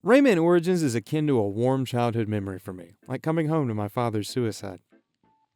Rayman Origins is akin to a warm childhood memory for me, like coming home to my father's suicide.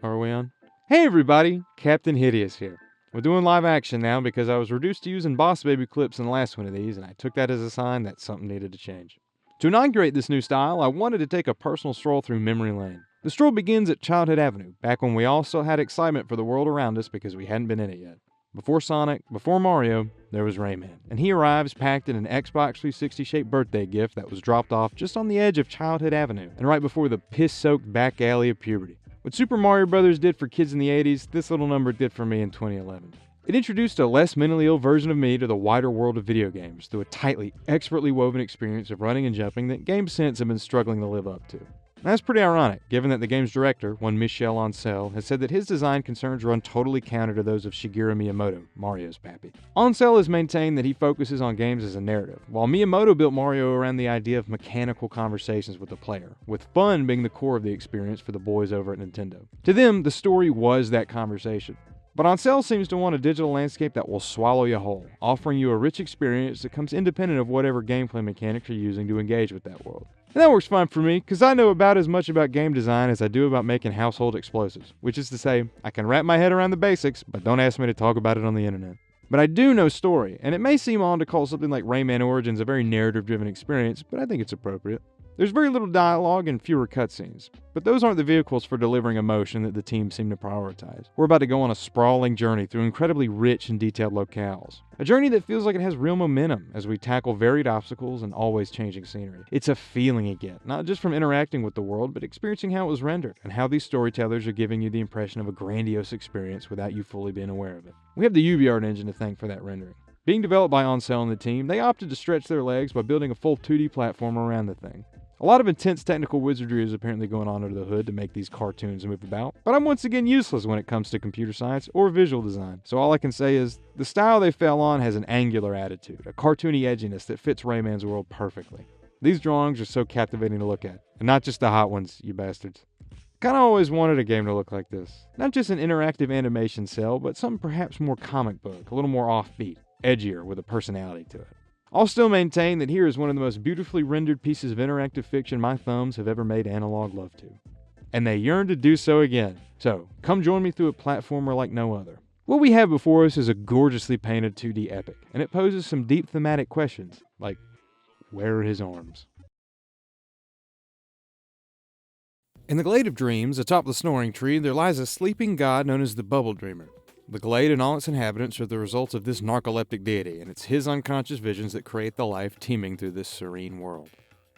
Are we on? Hey everybody, Captain Hideous here. We're doing live action now because I was reduced to using Boss Baby clips in the last one of these, and I took that as a sign that something needed to change. To inaugurate this new style, I wanted to take a personal stroll through memory lane. The stroll begins at Childhood Avenue, back when we all still had excitement for the world around us because we hadn't been in it yet. Before Sonic, before Mario, there was Rayman. And he arrives packed in an Xbox 360-shaped birthday gift that was dropped off just on the edge of Childhood Avenue, and right before the piss-soaked back alley of puberty. What Super Mario Bros. Did for kids in the 80s, this little number did for me in 2011. It introduced a less mentally ill version of me to the wider world of video games through a tightly, expertly woven experience of running and jumping that game sense have been struggling to live up to. That's pretty ironic, given that the game's director, one Michel Ancel, has said that his design concerns run totally counter to those of Shigeru Miyamoto, Mario's pappy. Ancel has maintained that he focuses on games as a narrative, while Miyamoto built Mario around the idea of mechanical conversations with the player, with fun being the core of the experience for the boys over at Nintendo. To them, the story was that conversation. But Ancel seems to want a digital landscape that will swallow you whole, offering you a rich experience that comes independent of whatever gameplay mechanics you're using to engage with that world. And that works fine for me, because I know about as much about game design as I do about making household explosives, which is to say, I can wrap my head around the basics, but don't ask me to talk about it on the internet. But I do know story, and it may seem odd to call something like Rayman Origins a very narrative-driven experience, but I think it's appropriate. There's very little dialogue and fewer cutscenes, but those aren't the vehicles for delivering emotion that the team seem to prioritize. We're about to go on a sprawling journey through incredibly rich and detailed locales. A journey that feels like it has real momentum as we tackle varied obstacles and always changing scenery. It's a feeling you get, not just from interacting with the world, but experiencing how it was rendered, and how these storytellers are giving you the impression of a grandiose experience without you fully being aware of it. We have the UVart engine to thank for that rendering. Being developed by Ancel and the team, they opted to stretch their legs by building a full 2D platform around the thing. A lot of intense technical wizardry is apparently going on under the hood to make these cartoons move about, but I'm once again useless when it comes to computer science or visual design, so all I can say is, the style they fell on has an angular attitude, a cartoony edginess that fits Rayman's world perfectly. These drawings are so captivating to look at, and not just the hot ones, you bastards. Kinda always wanted a game to look like this. Not just an interactive animation cell, but something perhaps more comic book, a little more offbeat, edgier, with a personality to it. I'll still maintain that here is one of the most beautifully rendered pieces of interactive fiction my thumbs have ever made analog love to. And they yearn to do so again. So, come join me through a platformer like no other. What we have before us is a gorgeously painted 2D epic, and it poses some deep thematic questions, like, where are his arms? In the Glade of Dreams, atop the snoring tree, there lies a sleeping god known as the Bubble Dreamer. The Glade and all its inhabitants are the results of this narcoleptic deity, and it's his unconscious visions that create the life teeming through this serene world.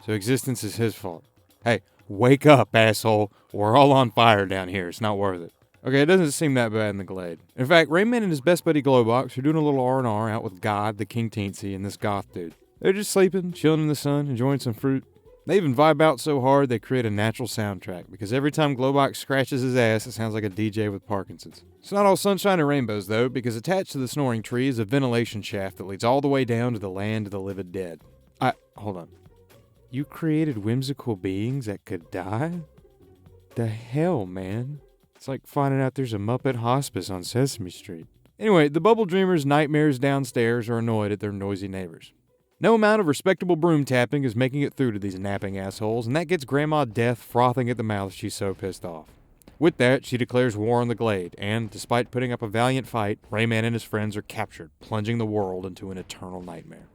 So existence is his fault. Hey, wake up, asshole. We're all on fire down here. It's not worth it. Okay, it doesn't seem that bad in the Glade. In fact, Rayman and his best buddy Glowbox are doing a little R&R out with God, the King Teensy, and this goth dude. They're just sleeping, chilling in the sun, enjoying some fruit. They even vibe out so hard they create a natural soundtrack, because every time Glowbox scratches his ass, it sounds like a DJ with Parkinson's. It's not all sunshine and rainbows, though, because attached to the snoring tree is a ventilation shaft that leads all the way down to the land of the living dead. Hold on. You created whimsical beings that could die? The hell, man? It's like finding out there's a Muppet hospice on Sesame Street. Anyway, the Bubble Dreamer's nightmares downstairs are annoyed at their noisy neighbors. No amount of respectable broom tapping is making it through to these napping assholes, and that gets Grandma Death frothing at the mouth. She's so pissed off. With that, she declares war on the Glade, and, despite putting up a valiant fight, Rayman and his friends are captured, plunging the world into an eternal nightmare.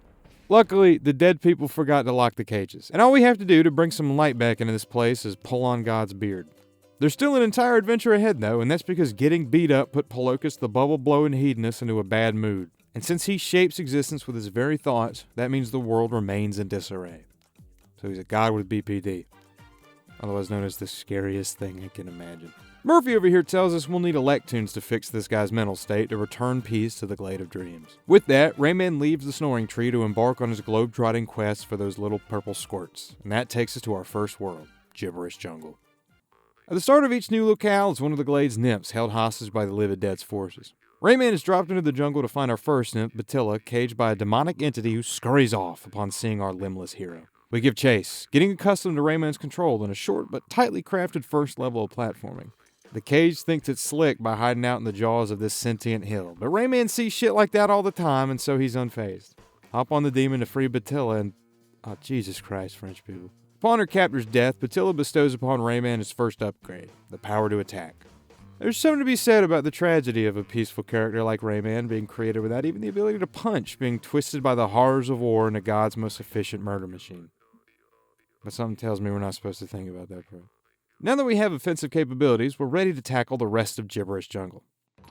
Luckily, the dead people forgot to lock the cages, and all we have to do to bring some light back into this place is pull on God's beard. There's still an entire adventure ahead, though, and that's because getting beat up put Polocus the bubble-blowing hedonist into a bad mood. And since he shapes existence with his very thoughts, that means the world remains in disarray. So he's a god with BPD. Otherwise known as the scariest thing I can imagine. Murphy over here tells us we'll need Electoons to fix this guy's mental state to return peace to the Glade of Dreams. With that, Rayman leaves the snoring tree to embark on his globe-trotting quest for those little purple squirts. And that takes us to our first world, Gibberish Jungle. At the start of each new locale is one of the Glade's nymphs held hostage by the Livid Dead's forces. Rayman is dropped into the jungle to find our first nymph, Batilla, caged by a demonic entity who scurries off upon seeing our limbless hero. We give chase, getting accustomed to Rayman's control in a short but tightly crafted first level of platforming. The cage thinks it's slick by hiding out in the jaws of this sentient hill, but Rayman sees shit like that all the time, and so he's unfazed. Hop on the demon to free Batilla, and Oh, Jesus Christ, French people. Upon her captor's death, Patilla bestows upon Rayman his first upgrade, the power to attack. There's something to be said about the tragedy of a peaceful character like Rayman being created without even the ability to punch, being twisted by the horrors of war into God's most efficient murder machine. But something tells me we're not supposed to think about that part. Now that we have offensive capabilities, we're ready to tackle the rest of Gibberish Jungle.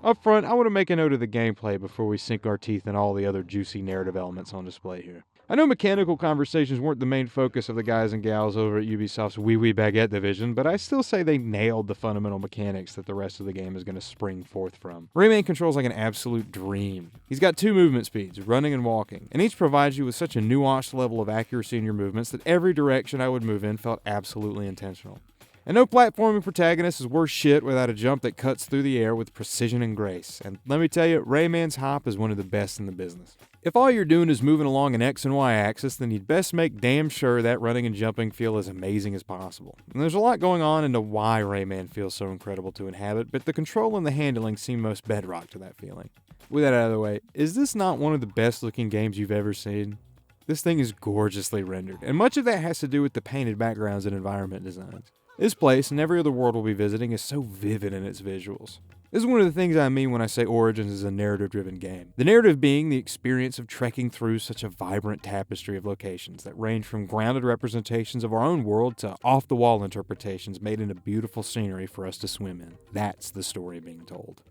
Up front, I want to make a note of the gameplay before we sink our teeth in all the other juicy narrative elements on display here. I know mechanical conversations weren't the main focus of the guys and gals over at Ubisoft's Wee Wee Baguette division, but I still say they nailed the fundamental mechanics that the rest of the game is going to spring forth from. Rayman controls like an absolute dream. He's got 2 movement speeds, running and walking, and each provides you with such a nuanced level of accuracy in your movements that every direction I would move in felt absolutely intentional. And no platforming protagonist is worth shit without a jump that cuts through the air with precision and grace. And let me tell you, Rayman's hop is one of the best in the business. If all you're doing is moving along an X and Y axis, then you'd best make damn sure that running and jumping feel as amazing as possible. And there's a lot going on into why Rayman feels so incredible to inhabit, but the control and the handling seem most bedrock to that feeling. With that out of the way, is this not one of the best looking games you've ever seen? This thing is gorgeously rendered, and much of that has to do with the painted backgrounds and environment designs. This place, and every other world we'll be visiting, is so vivid in its visuals. This is one of the things I mean when I say Origins is a narrative-driven game. The narrative being the experience of trekking through such a vibrant tapestry of locations that range from grounded representations of our own world to off-the-wall interpretations made into beautiful scenery for us to swim in. That's the story being told.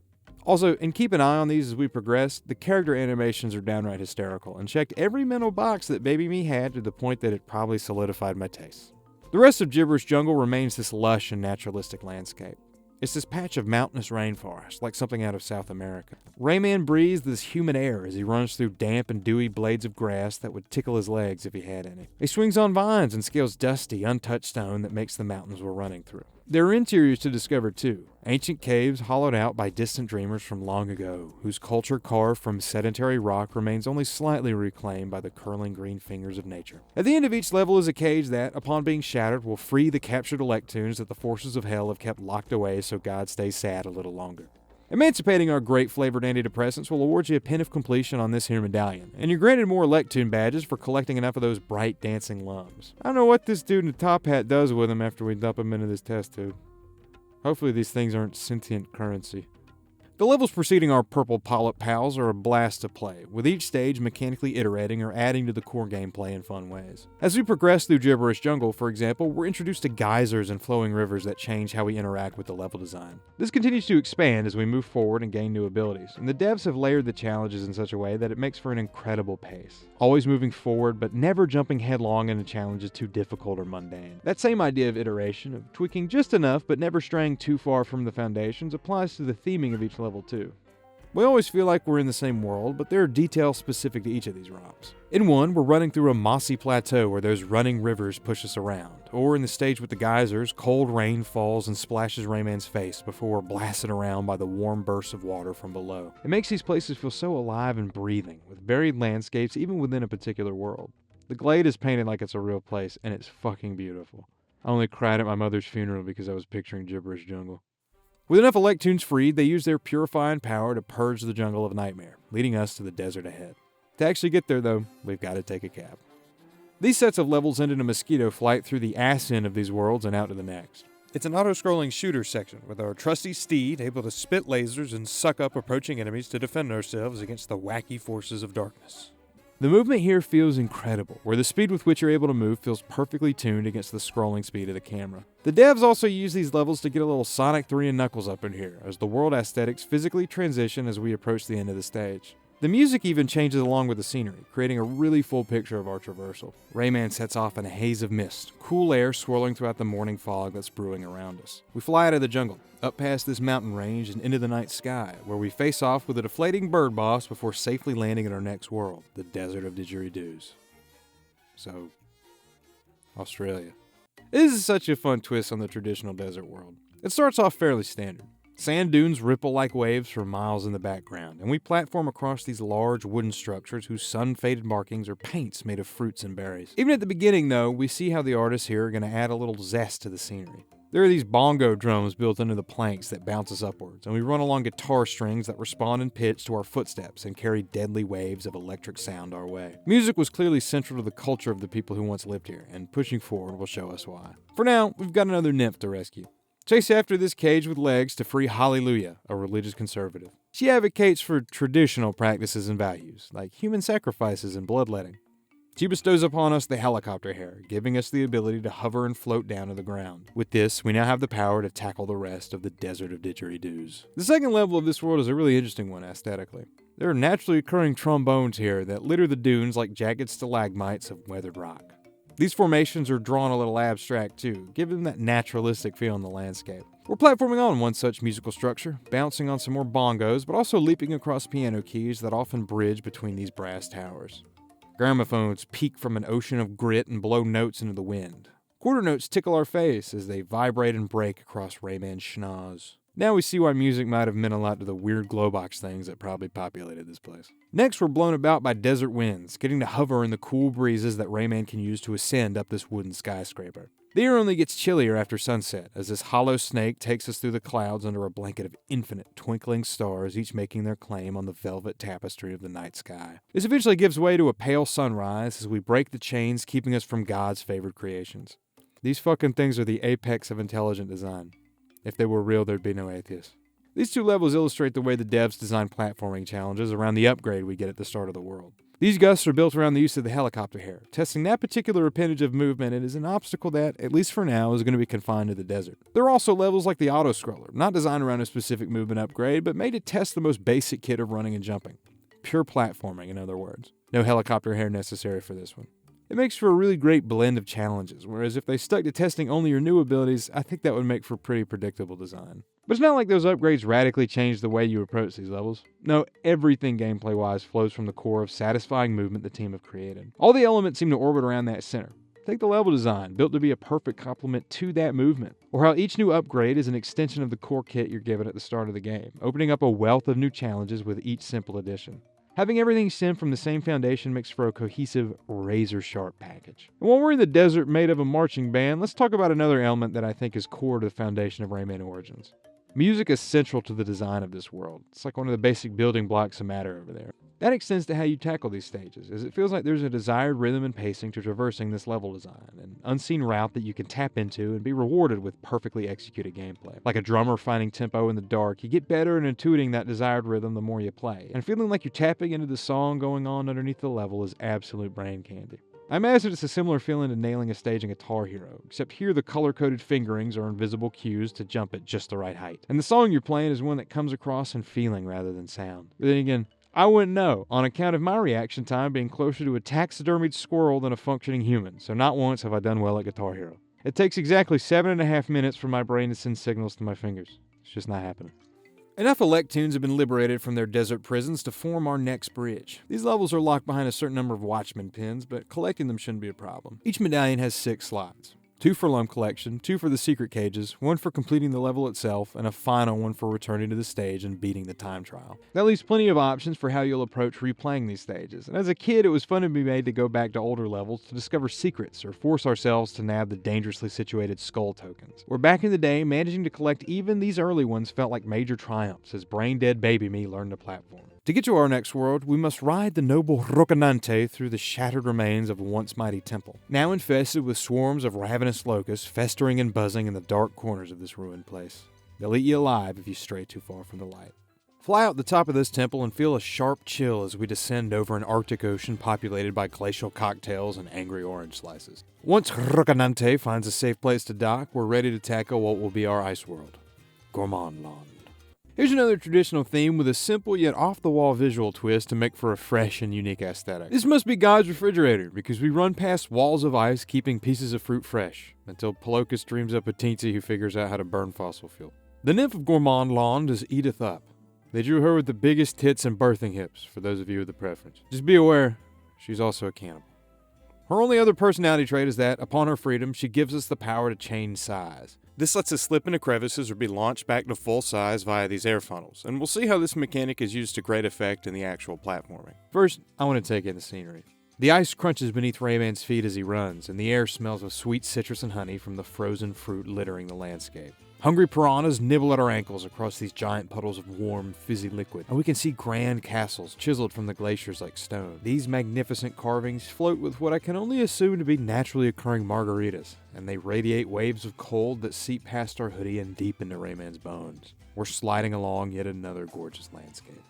Also, and keep an eye on these as we progress, the character animations are downright hysterical and checked every mental box that Baby Me had to the point that it probably solidified my tastes. The rest of Gibberish Jungle remains this lush and naturalistic landscape. It's this patch of mountainous rainforest, like something out of South America. Rayman breathes this humid air as he runs through damp and dewy blades of grass that would tickle his legs if he had any. He swings on vines and scales dusty, untouched stone that makes the mountains we're running through. There are interiors to discover too, ancient caves hollowed out by distant dreamers from long ago, whose culture carved from sedentary rock remains only slightly reclaimed by the curling green fingers of nature. At the end of each level is a cage that, upon being shattered, will free the captured Electoons that the forces of hell have kept locked away so God stays sad a little longer. Emancipating our great-flavored antidepressants will award you a pin of completion on this here medallion, and you're granted more Electoon badges for collecting enough of those bright dancing lumps. I don't know what this dude in the top hat does with them after we dump him into this test tube. Hopefully these things aren't sentient currency. The levels preceding our purple polyp pals are a blast to play, with each stage mechanically iterating or adding to the core gameplay in fun ways. As we progress through Gibberish Jungle, for example, we're introduced to geysers and flowing rivers that change how we interact with the level design. This continues to expand as we move forward and gain new abilities, and the devs have layered the challenges in such a way that it makes for an incredible pace. Always moving forward, but never jumping headlong into challenges too difficult or mundane. That same idea of iteration, of tweaking just enough but never straying too far from the foundations, applies to the theming of each level too. We always feel like we're in the same world, but there are details specific to each of these ROMs. In one, we're running through a mossy plateau where those running rivers push us around, or in the stage with the geysers, cold rain falls and splashes Rayman's face before we're blasted around by the warm bursts of water from below. It makes these places feel so alive and breathing, with varied landscapes even within a particular world. The Glade is painted like it's a real place, and it's fucking beautiful. I only cried at my mother's funeral because I was picturing Gibberish Jungle. With enough Electoons freed, they use their purifying power to purge the jungle of nightmare, leading us to the desert ahead. To actually get there, though, we've got to take a cab. These sets of levels end in a mosquito flight through the ass end of these worlds and out to the next. It's an auto-scrolling shooter section, with our trusty steed able to spit lasers and suck up approaching enemies to defend ourselves against the wacky forces of darkness. The movement here feels incredible, where the speed with which you're able to move feels perfectly tuned against the scrolling speed of the camera. The devs also use these levels to get a little Sonic 3 and Knuckles up in here, as the world aesthetics physically transition as we approach the end of the stage. The music even changes along with the scenery, creating a really full picture of our traversal. Rayman sets off in a haze of mist, cool air swirling throughout the morning fog that's brewing around us. We fly out of the jungle, up past this mountain range and into the night sky, where we face off with a deflating bird boss before safely landing in our next world, the Desert of Didgeridoos. So, Australia. This is such a fun twist on the traditional desert world. It starts off fairly standard. Sand dunes ripple like waves for miles in the background, and we platform across these large wooden structures whose sun-faded markings are paints made of fruits and berries. Even at the beginning, though, we see how the artists here are going to add a little zest to the scenery. There are these bongo drums built into the planks that bounce us upwards, and we run along guitar strings that respond in pitch to our footsteps and carry deadly waves of electric sound our way. Music was clearly central to the culture of the people who once lived here, and pushing forward will show us why. For now, we've got another nymph to rescue. Chase after this cage with legs to free Hallelujah, a religious conservative. She advocates for traditional practices and values, like human sacrifices and bloodletting. She bestows upon us the helicopter hair, giving us the ability to hover and float down to the ground. With this, we now have the power to tackle the rest of the desert of didgeridoos. The second level of this world is a really interesting one aesthetically. There are naturally occurring trombones here that litter the dunes like jagged stalagmites of weathered rock. These formations are drawn a little abstract too, giving that naturalistic feel in the landscape. We're platforming on one such musical structure, bouncing on some more bongos, but also leaping across piano keys that often bridge between these brass towers. Gramophones peak from an ocean of grit and blow notes into the wind. Quarter notes tickle our face as they vibrate and break across Rayman's schnoz. Now we see why music might have meant a lot to the weird glowbox things that probably populated this place. Next, we're blown about by desert winds, getting to hover in the cool breezes that Rayman can use to ascend up this wooden skyscraper. The air only gets chillier after sunset, as this hollow snake takes us through the clouds under a blanket of infinite twinkling stars, each making their claim on the velvet tapestry of the night sky. This eventually gives way to a pale sunrise as we break the chains keeping us from God's favored creations. These fucking things are the apex of intelligent design. If they were real, there'd be no atheists. These two levels illustrate the way the devs design platforming challenges around the upgrade we get at the start of the world. These gusts are built around the use of the helicopter hair, testing that particular appendage of movement and is an obstacle that, at least for now, is going to be confined to the desert. There are also levels like the auto-scroller, not designed around a specific movement upgrade, but made to test the most basic kit of running and jumping. Pure platforming, in other words. No helicopter hair necessary for this one. It makes for a really great blend of challenges, whereas if they stuck to testing only your new abilities, I think that would make for pretty predictable design. But it's not like those upgrades radically change the way you approach these levels. No, everything gameplay-wise flows from the core of satisfying movement the team have created. All the elements seem to orbit around that center. Take the level design, built to be a perfect complement to that movement, or how each new upgrade is an extension of the core kit you're given at the start of the game, opening up a wealth of new challenges with each simple addition. Having everything stem from the same foundation makes for a cohesive, razor-sharp package. And while we're in the desert made of a marching band, let's talk about another element that I think is core to the foundation of Rayman Origins. Music is central to the design of this world. It's like one of the basic building blocks of matter over there. That extends to how you tackle these stages, as it feels like there's a desired rhythm and pacing to traversing this level design, an unseen route that you can tap into and be rewarded with perfectly executed gameplay. Like a drummer finding tempo in the dark, you get better at intuiting that desired rhythm the more you play, and feeling like you're tapping into the song going on underneath the level is absolute brain candy. I imagine it's a similar feeling to nailing a stage in Guitar Hero, except here the color-coded fingerings are invisible cues to jump at just the right height. And the song you're playing is one that comes across in feeling rather than sound. But then again, I wouldn't know, on account of my reaction time being closer to a taxidermied squirrel than a functioning human, so not once have I done well at Guitar Hero. It takes exactly 7.5 minutes for my brain to send signals to my fingers. It's just not happening. Enough Electoons have been liberated from their desert prisons to form our next bridge. These levels are locked behind a certain number of Watchman pins, but collecting them shouldn't be a problem. Each medallion has 6 slots. 2 for Lump Collection, 2 for the secret cages, 1 for completing the level itself, and a final one for returning to the stage and beating the time trial. That leaves plenty of options for how you'll approach replaying these stages, and as a kid it was fun to be made to go back to older levels to discover secrets or force ourselves to nab the dangerously situated skull tokens. Where back in the day, managing to collect even these early ones felt like major triumphs as brain-dead baby me learned to platform. To get to our next world, we must ride the noble Rocinante through the shattered remains of a once mighty temple, now infested with swarms of ravenous locusts festering and buzzing in the dark corners of this ruined place. They'll eat you alive if you stray too far from the light. Fly out the top of this temple and feel a sharp chill as we descend over an Arctic Ocean populated by glacial cocktails and angry orange slices. Once Rocinante finds a safe place to dock, we're ready to tackle what will be our ice world, Gourmandland. Here's another traditional theme with a simple yet off-the-wall visual twist to make for a fresh and unique aesthetic. This must be God's refrigerator, because we run past walls of ice keeping pieces of fruit fresh, until Palokus dreams up a teensy who figures out how to burn fossil fuel. The nymph of Gourmandland is Edith Up. They drew her with the biggest tits and birthing hips, for those of you with the preference. Just be aware, she's also a cannibal. Her only other personality trait is that, upon her freedom, she gives us the power to change size. This lets us slip into crevices or be launched back to full size via these air funnels, and we'll see how this mechanic is used to great effect in the actual platforming. First, I want to take in the scenery. The ice crunches beneath Rayman's feet as he runs, and the air smells of sweet citrus and honey from the frozen fruit littering the landscape. Hungry piranhas nibble at our ankles across these giant puddles of warm, fizzy liquid, and we can see grand castles chiseled from the glaciers like stone. These magnificent carvings float with what I can only assume to be naturally occurring margaritas, and they radiate waves of cold that seep past our hoodie and deep into Rayman's bones. We're sliding along yet another gorgeous landscape.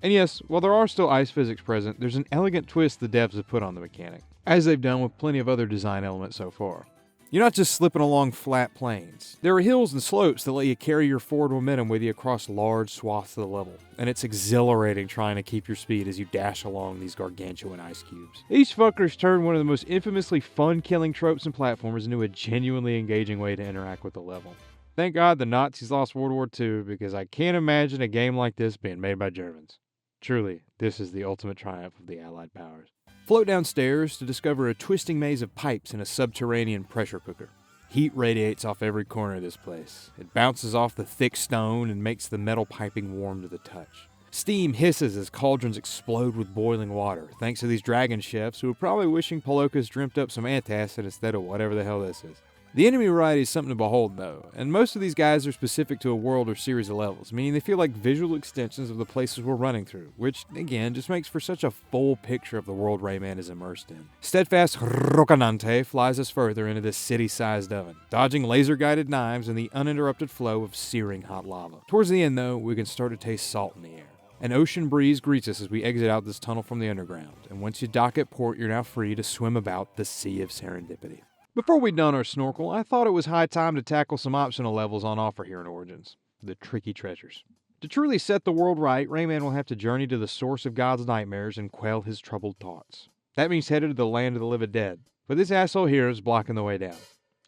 And yes, while there are still ice physics present, there's an elegant twist the devs have put on the mechanic, as they've done with plenty of other design elements so far. You're not just slipping along flat plains. There are hills and slopes that let you carry your forward momentum with you across large swaths of the level, and it's exhilarating trying to keep your speed as you dash along these gargantuan ice cubes. These fuckers turn one of the most infamously fun-killing tropes and platformers into a genuinely engaging way to interact with the level. Thank God the Nazis lost World War II, because I can't imagine a game like this being made by Germans. Truly, this is the ultimate triumph of the Allied powers. Float downstairs to discover a twisting maze of pipes in a subterranean pressure cooker. Heat radiates off every corner of this place. It bounces off the thick stone and makes the metal piping warm to the touch. Steam hisses as cauldrons explode with boiling water, thanks to these dragon chefs who are probably wishing Polokas dreamt up some antacid instead of whatever the hell this is. The enemy variety is something to behold, though, and most of these guys are specific to a world or series of levels, meaning they feel like visual extensions of the places we're running through, which, again, just makes for such a full picture of the world Rayman is immersed in. Steadfast Rocinante flies us further into this city-sized oven, dodging laser-guided knives and the uninterrupted flow of searing hot lava. Towards the end, though, we can start to taste salt in the air. An ocean breeze greets us as we exit out this tunnel from the underground, and once you dock at port, you're now free to swim about the Sea of Serendipity. Before we don our snorkel, I thought it was high time to tackle some optional levels on offer here in Origins. The Tricky Treasures. To truly set the world right, Rayman will have to journey to the source of God's nightmares and quell his troubled thoughts. That means headed to the land of the living dead. But this asshole here is blocking the way down.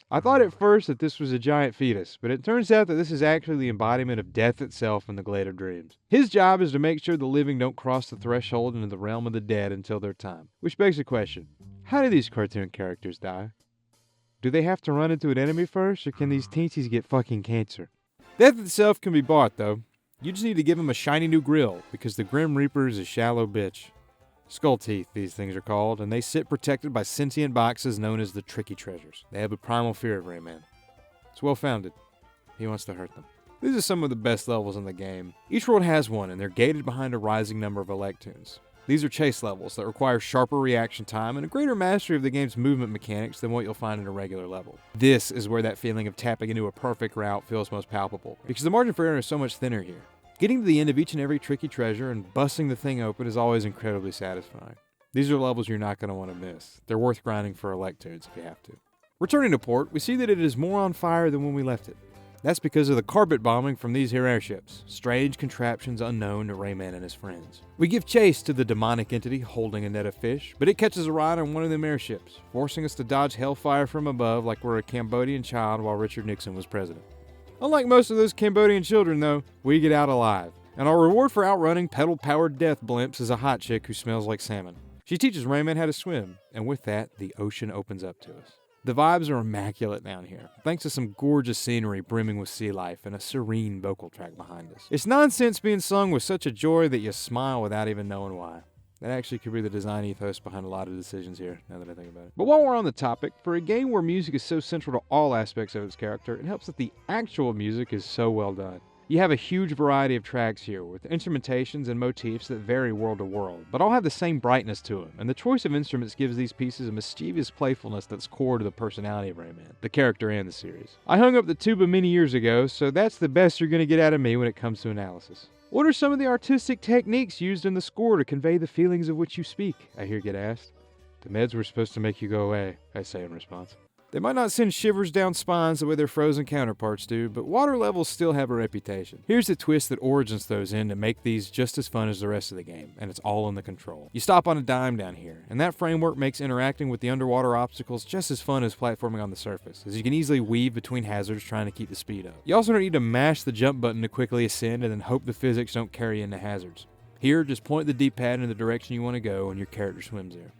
I thought at first that this was a giant fetus, but it turns out that this is actually the embodiment of death itself in the Glade of Dreams. His job is to make sure the living don't cross the threshold into the realm of the dead until their time. Which begs the question, how do these cartoon characters die? Do they have to run into an enemy first, or can these teensies get fucking cancer? Death itself can be bought, though. You just need to give him a shiny new grill, because the Grim Reaper is a shallow bitch. Skull teeth, these things are called, and they sit protected by sentient boxes known as the Tricky Treasures. They have a primal fear of Rayman. It's well-founded. He wants to hurt them. These are some of the best levels in the game. Each world has one, and they're gated behind a rising number of electoons. These are chase levels that require sharper reaction time and a greater mastery of the game's movement mechanics than what you'll find in a regular level. This is where that feeling of tapping into a perfect route feels most palpable, because the margin for error is so much thinner here. Getting to the end of each and every tricky treasure and busting the thing open is always incredibly satisfying. These are levels you're not going to want to miss. They're worth grinding for electoons if you have to. Returning to port, we see that it is more on fire than when we left it. That's because of the carpet bombing from these here airships, strange contraptions unknown to Rayman and his friends. We give chase to the demonic entity holding a net of fish, but it catches a ride on one of them airships, forcing us to dodge hellfire from above like we're a Cambodian child while Richard Nixon was president. Unlike most of those Cambodian children, though, we get out alive, and our reward for outrunning pedal-powered death blimps is a hot chick who smells like salmon. She teaches Rayman how to swim, and with that, the ocean opens up to us. The vibes are immaculate down here, thanks to some gorgeous scenery brimming with sea life and a serene vocal track behind us. It's nonsense being sung with such a joy that you smile without even knowing why. That actually could be the design ethos behind a lot of decisions here, now that I think about it. But while we're on the topic, for a game where music is so central to all aspects of its character, it helps that the actual music is so well done. You have a huge variety of tracks here, with instrumentations and motifs that vary world to world, but all have the same brightness to them, and the choice of instruments gives these pieces a mischievous playfulness that's core to the personality of Rayman, the character and the series. I hung up the tuba many years ago, so that's the best you're going to get out of me when it comes to analysis. What are some of the artistic techniques used in the score to convey the feelings of which you speak? I hear get asked. The meds were supposed to make you go away, I say in response. They might not send shivers down spines the way their frozen counterparts do, but water levels still have a reputation. Here's the twist that Origins throws in to make these just as fun as the rest of the game, and it's all in the control. You stop on a dime down here, and that framework makes interacting with the underwater obstacles just as fun as platforming on the surface, as you can easily weave between hazards trying to keep the speed up. You also don't need to mash the jump button to quickly ascend and then hope the physics don't carry into hazards. Here, just point the D-pad in the direction you want to go and your character swims there.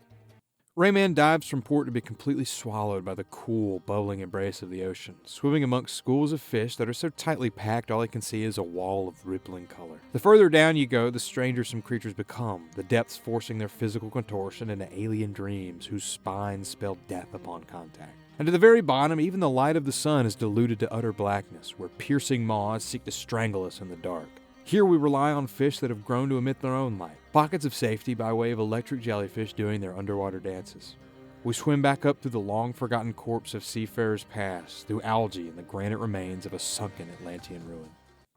Rayman dives from port to be completely swallowed by the cool, bubbling embrace of the ocean, swimming amongst schools of fish that are so tightly packed all he can see is a wall of rippling color. The further down you go, the stranger some creatures become, the depths forcing their physical contortion into alien dreams whose spines spell death upon contact. And to the very bottom, even the light of the sun is diluted to utter blackness, where piercing maws seek to strangle us in the dark. Here we rely on fish that have grown to emit their own light, pockets of safety by way of electric jellyfish doing their underwater dances. We swim back up through the long-forgotten corpse of seafarers past, through algae and the granite remains of a sunken Atlantean ruin.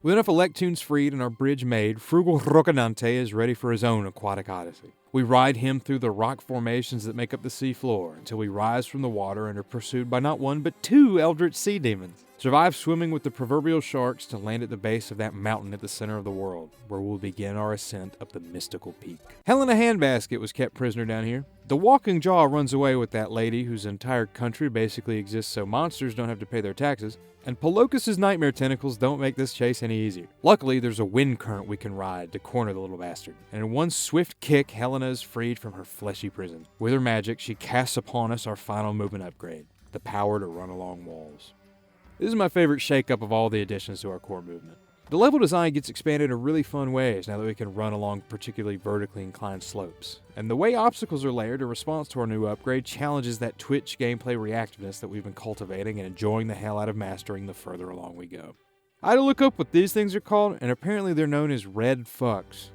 With enough Electoons freed and our bridge made, frugal Rocinante is ready for his own aquatic odyssey. We ride him through the rock formations that make up the seafloor until we rise from the water and are pursued by not one but two eldritch sea demons. Survive swimming with the proverbial sharks to land at the base of that mountain at the center of the world, where we'll begin our ascent up the mystical peak. Helena Handbasket was kept prisoner down here. The Walking Jaw runs away with that lady whose entire country basically exists so monsters don't have to pay their taxes, and Polokus's nightmare tentacles don't make this chase any easier. Luckily, there's a wind current we can ride to corner the little bastard, and in one swift kick, Helena is freed from her fleshy prison. With her magic, she casts upon us our final movement upgrade, the power to run along walls. This is my favorite shake-up of all the additions to our core movement. The level design gets expanded in really fun ways now that we can run along particularly vertically inclined slopes. And the way obstacles are layered in response to our new upgrade challenges that Twitch gameplay reactiveness that we've been cultivating and enjoying the hell out of mastering the further along we go. I had to look up what these things are called, and apparently they're known as red fucks.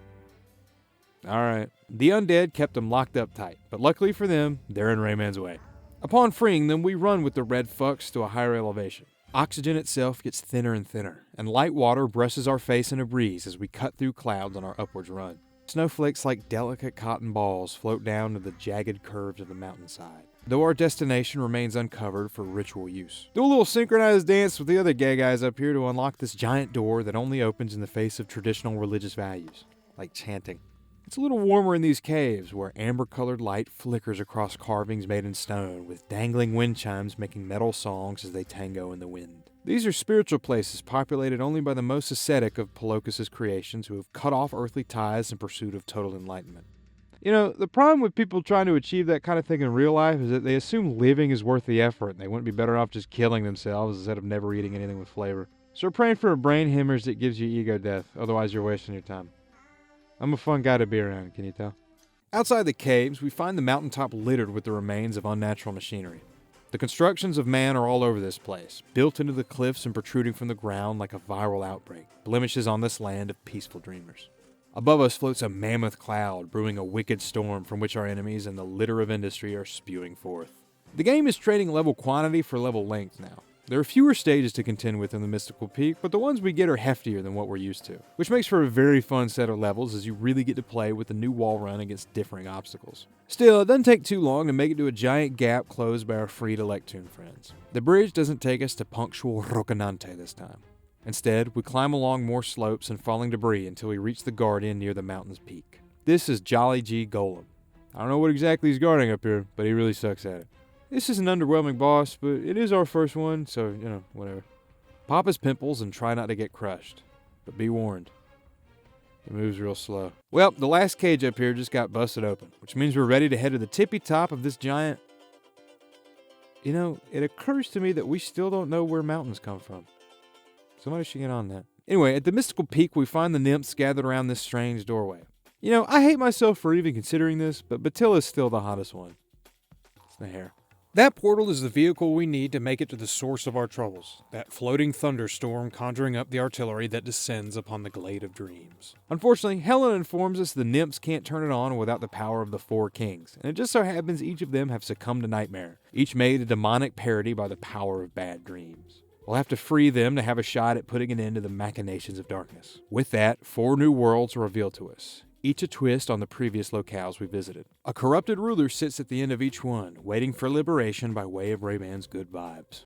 Alright, the undead kept them locked up tight, but luckily for them, they're in Rayman's way. Upon freeing them, we run with the red fucks to a higher elevation. Oxygen itself gets thinner and thinner, and light water brushes our face in a breeze as we cut through clouds on our upwards run. Snowflakes like delicate cotton balls float down to the jagged curves of the mountainside, though our destination remains uncovered for ritual use. Do a little synchronized dance with the other gay guys up here to unlock this giant door that only opens in the face of traditional religious values, like chanting. It's a little warmer in these caves, where amber-colored light flickers across carvings made in stone, with dangling wind chimes making metal songs as they tango in the wind. These are spiritual places populated only by the most ascetic of Polokus's creations who have cut off earthly ties in pursuit of total enlightenment. You know, the problem with people trying to achieve that kind of thing in real life is that they assume living is worth the effort, and they wouldn't be better off just killing themselves instead of never eating anything with flavor. So we're praying for a brain hemorrhage that gives you ego death, otherwise you're wasting your time. I'm a fun guy to be around, can you tell? Outside the caves, we find the mountaintop littered with the remains of unnatural machinery. The constructions of man are all over this place, built into the cliffs and protruding from the ground like a viral outbreak, blemishes on this land of peaceful dreamers. Above us floats a mammoth cloud, brewing a wicked storm from which our enemies and the litter of industry are spewing forth. The game is trading level quantity for level length now. There are fewer stages to contend with in the Mystical Peak, but the ones we get are heftier than what we're used to, which makes for a very fun set of levels as you really get to play with the new wall run against differing obstacles. Still, it doesn't take too long to make it to a giant gap closed by our freed Electoon friends. The bridge doesn't take us to punctual Rocinante this time. Instead, we climb along more slopes and falling debris until we reach the guardian near the mountain's peak. This is Jolly G. Golem. I don't know what exactly he's guarding up here, but he really sucks at it. This is an underwhelming boss, but it is our first one, so, whatever. Pop his pimples and try not to get crushed. But be warned, he moves real slow. Well, the last cage up here just got busted open, which means we're ready to head to the tippy top of this giant... it occurs to me that we still don't know where mountains come from. Somebody should get on that. Anyway, at the Mystical Peak, we find the nymphs gathered around this strange doorway. I hate myself for even considering this, but Batilla's still the hottest one. It's the hair. That portal is the vehicle we need to make it to the source of our troubles, that floating thunderstorm conjuring up the artillery that descends upon the Glade of Dreams. Unfortunately, Helen informs us the nymphs can't turn it on without the power of the four kings, and it just so happens each of them have succumbed to nightmare, each made a demonic parody by the power of bad dreams. We'll have to free them to have a shot at putting an end to the machinations of darkness. With that, 4 new worlds are revealed to us, each a twist on the previous locales we visited. A corrupted ruler sits at the end of each one, waiting for liberation by way of Rayman's good vibes.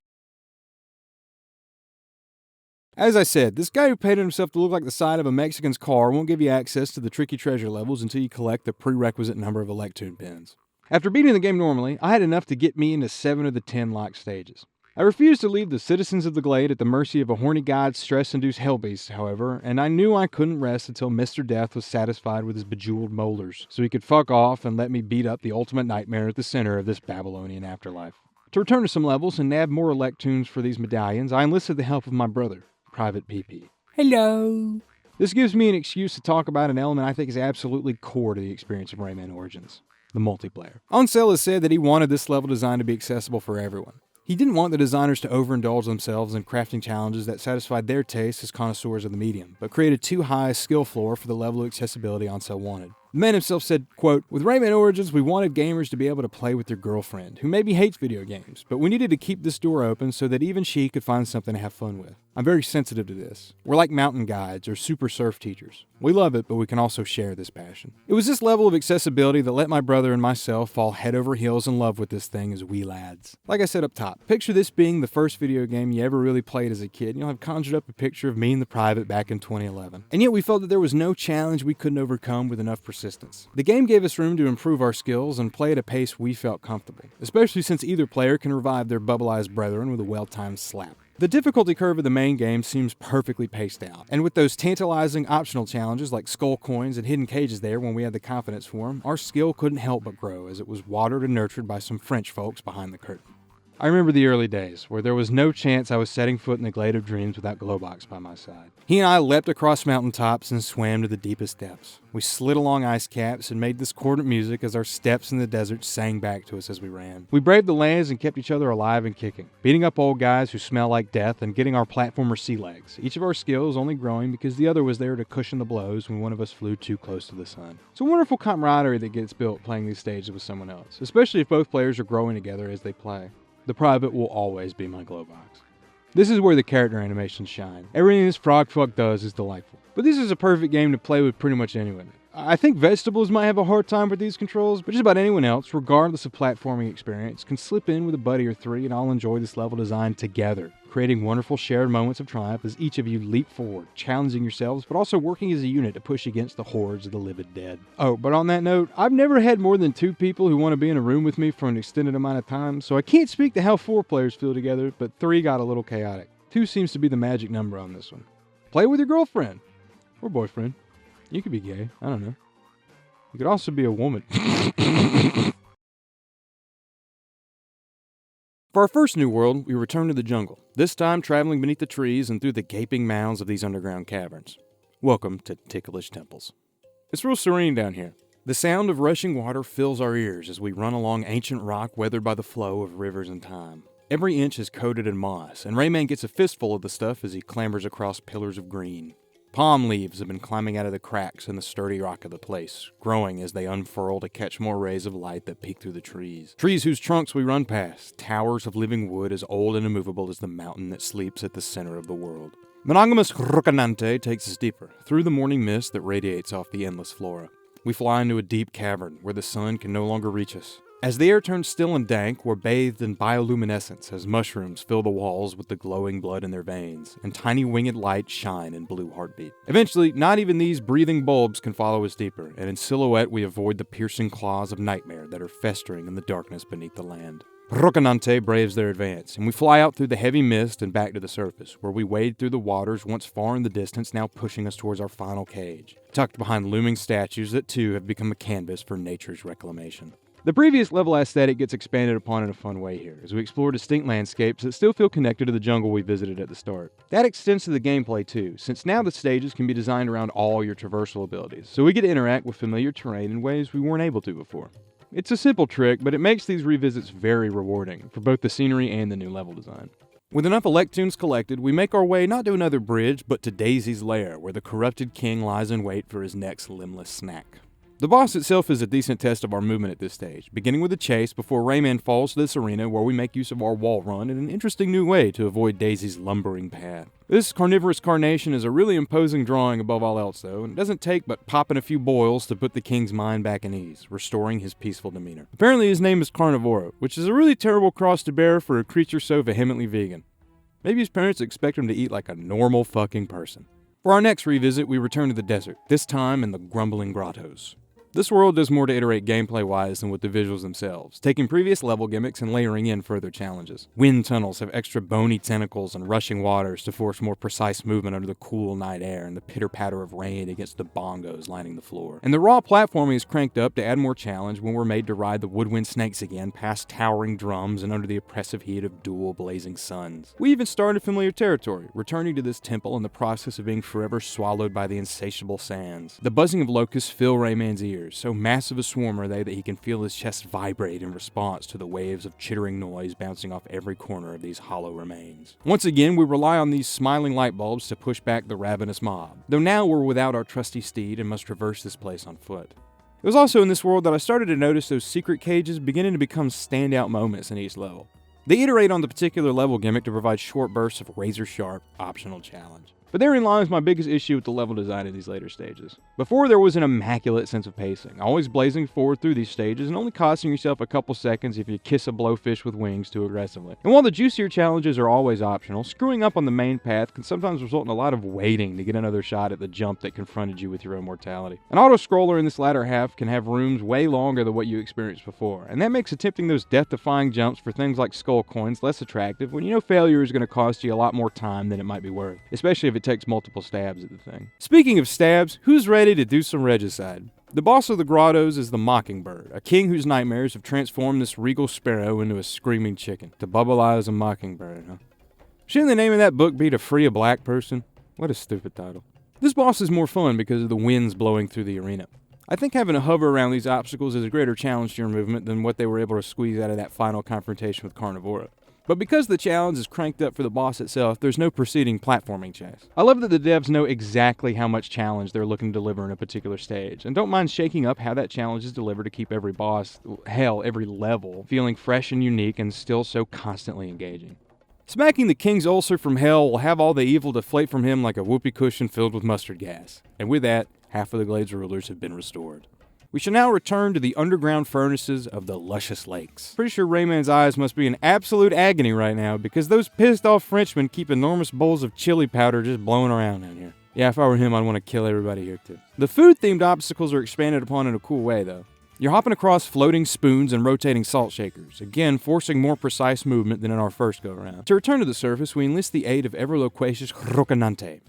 As I said, this guy who painted himself to look like the side of a Mexican's car won't give you access to the tricky treasure levels until you collect the prerequisite number of Electoon pins. After beating the game normally, I had enough to get me into 7 of the 10 locked stages. I refused to leave the citizens of the Glade at the mercy of a horny god's stress-induced hellbeast, however, and I knew I couldn't rest until Mr. Death was satisfied with his bejeweled molars, so he could fuck off and let me beat up the ultimate nightmare at the center of this Babylonian afterlife. To return to some levels and nab more elect tunes for these medallions, I enlisted the help of my brother, Private PP. Hello! This gives me an excuse to talk about an element I think is absolutely core to the experience of Rayman Origins, the multiplayer. Ansel has said that he wanted this level design to be accessible for everyone. He didn't want the designers to overindulge themselves in crafting challenges that satisfied their tastes as connoisseurs of the medium, but created too high a skill floor for the level of accessibility Ansel wanted. The man himself said, quote, "With Rayman Origins, we wanted gamers to be able to play with their girlfriend, who maybe hates video games, but we needed to keep this door open so that even she could find something to have fun with. I'm very sensitive to this. We're like mountain guides or super surf teachers. We love it, but we can also share this passion." It was this level of accessibility that let my brother and myself fall head over heels in love with this thing as wee lads. Like I said up top, picture this being the first video game you ever really played as a kid, and you'll have conjured up a picture of me and the Private back in 2011. And yet we felt that there was no challenge we couldn't overcome with enough persistence. The game gave us room to improve our skills and play at a pace we felt comfortable, especially since either player can revive their bubbleized brethren with a well-timed slap. The difficulty curve of the main game seems perfectly paced out, and with those tantalizing optional challenges like skull coins and hidden cages there when we had the confidence for them, our skill couldn't help but grow as it was watered and nurtured by some French folks behind the curtain. I remember the early days, where there was no chance I was setting foot in the Glade of Dreams without Glowbox by my side. He and I leapt across mountaintops and swam to the deepest depths. We slid along ice caps and made discordant music as our steps in the desert sang back to us as we ran. We braved the lands and kept each other alive and kicking, beating up old guys who smell like death and getting our platformer sea legs, each of our skills only growing because the other was there to cushion the blows when one of us flew too close to the sun. It's a wonderful camaraderie that gets built playing these stages with someone else, especially if both players are growing together as they play. The Private will always be my Glowbox. This is where the character animations shine. Everything this frog fuck does is delightful. But this is a perfect game to play with pretty much anyone. I think Vegetables might have a hard time with these controls, but just about anyone else, regardless of platforming experience, can slip in with a buddy or three and all enjoy this level design together, creating wonderful shared moments of triumph as each of you leap forward, challenging yourselves, but also working as a unit to push against the hordes of the livid dead. Oh, but on that note, I've never had more than 2 people who want to be in a room with me for an extended amount of time, so I can't speak to how 4 players feel together, but 3 got a little chaotic. 2 seems to be the magic number on this one. Play with your girlfriend. Or boyfriend. You could be gay. I don't know. You could also be a woman. For our first new world, we return to the jungle, this time traveling beneath the trees and through the gaping mounds of these underground caverns. Welcome to Ticklish Temples. It's real serene down here. The sound of rushing water fills our ears as we run along ancient rock weathered by the flow of rivers and time. Every inch is coated in moss, and Rayman gets a fistful of the stuff as he clambers across pillars of green. Palm leaves have been climbing out of the cracks in the sturdy rock of the place, growing as they unfurl to catch more rays of light that peek through the trees. Trees whose trunks we run past, towers of living wood as old and immovable as the mountain that sleeps at the center of the world. Monogamous Rocinante takes us deeper, through the morning mist that radiates off the endless flora. We fly into a deep cavern where the sun can no longer reach us. As the air turns still and dank, we're bathed in bioluminescence as mushrooms fill the walls with the glowing blood in their veins, and tiny winged lights shine in blue heartbeat. Eventually, not even these breathing bulbs can follow us deeper, and in silhouette we avoid the piercing claws of nightmare that are festering in the darkness beneath the land. Rocinante braves their advance, and we fly out through the heavy mist and back to the surface, where we wade through the waters once far in the distance, now pushing us towards our final cage, tucked behind looming statues that too have become a canvas for nature's reclamation. The previous level aesthetic gets expanded upon in a fun way here, as we explore distinct landscapes that still feel connected to the jungle we visited at the start. That extends to the gameplay too, since now the stages can be designed around all your traversal abilities, so we get to interact with familiar terrain in ways we weren't able to before. It's a simple trick, but it makes these revisits very rewarding, for both the scenery and the new level design. With enough Electoons collected, we make our way not to another bridge, but to Daisy's lair, where the corrupted king lies in wait for his next limbless snack. The boss itself is a decent test of our movement at this stage, beginning with a chase before Rayman falls to this arena where we make use of our wall run in an interesting new way to avoid Daisy's lumbering path. This carnivorous carnation is a really imposing drawing above all else though, and it doesn't take but popping a few boils to put the king's mind back in ease, restoring his peaceful demeanor. Apparently his name is Carnivoro, which is a really terrible cross to bear for a creature so vehemently vegan. Maybe his parents expect him to eat like a normal fucking person. For our next revisit, we return to the desert, this time in the Grumbling Grottos. This world does more to iterate gameplay-wise than with the visuals themselves, taking previous level gimmicks and layering in further challenges. Wind tunnels have extra bony tentacles and rushing waters to force more precise movement under the cool night air and the pitter-patter of rain against the bongos lining the floor. And the raw platforming is cranked up to add more challenge when we're made to ride the woodwind snakes again past towering drums and under the oppressive heat of dual blazing suns. We even started familiar territory, returning to this temple in the process of being forever swallowed by the insatiable sands. The buzzing of locusts fill Rayman's ears. So massive a swarm are they that he can feel his chest vibrate in response to the waves of chittering noise bouncing off every corner of these hollow remains. Once again, we rely on these smiling light bulbs to push back the ravenous mob, though now we're without our trusty steed and must traverse this place on foot. It was also in this world that I started to notice those secret cages beginning to become standout moments in each level. They iterate on the particular level gimmick to provide short bursts of razor-sharp, optional challenge. But therein lies my biggest issue with the level design of these later stages. Before, there was an immaculate sense of pacing, always blazing forward through these stages and only costing yourself a couple seconds if you kiss a blowfish with wings too aggressively. And while the juicier challenges are always optional, screwing up on the main path can sometimes result in a lot of waiting to get another shot at the jump that confronted you with your own mortality. An auto-scroller in this latter half can have rooms way longer than what you experienced before, and that makes attempting those death-defying jumps for things like skull coins less attractive when you know failure is going to cost you a lot more time than it might be worth, especially if it takes multiple stabs at the thing. Speaking of stabs, who's ready to do some regicide? The boss of the grottos is the Mockingbird, a king whose nightmares have transformed this regal sparrow into a screaming chicken. To bubble out as a mockingbird, huh? Shouldn't the name of that book be To Free a Black Person? What a stupid title. This boss is more fun because of the winds blowing through the arena. I think having to hover around these obstacles is a greater challenge to your movement than what they were able to squeeze out of that final confrontation with Carnivora. But because the challenge is cranked up for the boss itself, there's no preceding platforming chase. I love that the devs know exactly how much challenge they're looking to deliver in a particular stage, and don't mind shaking up how that challenge is delivered to keep every boss, hell, every level, feeling fresh and unique and still so constantly engaging. Smacking the king's ulcer from hell will have all the evil deflate from him like a whoopee cushion filled with mustard gas. And with that, half of the Glade's rulers have been restored. We shall now return to the underground furnaces of the luscious lakes. Pretty sure Rayman's eyes must be in absolute agony right now because those pissed off Frenchmen keep enormous bowls of chili powder just blowing around down here. Yeah, if I were him, I'd want to kill everybody here too. The food-themed obstacles are expanded upon in a cool way though. You're hopping across floating spoons and rotating salt shakers, again forcing more precise movement than in our first go-around. To return to the surface, we enlist the aid of ever-loquacious Rocinante.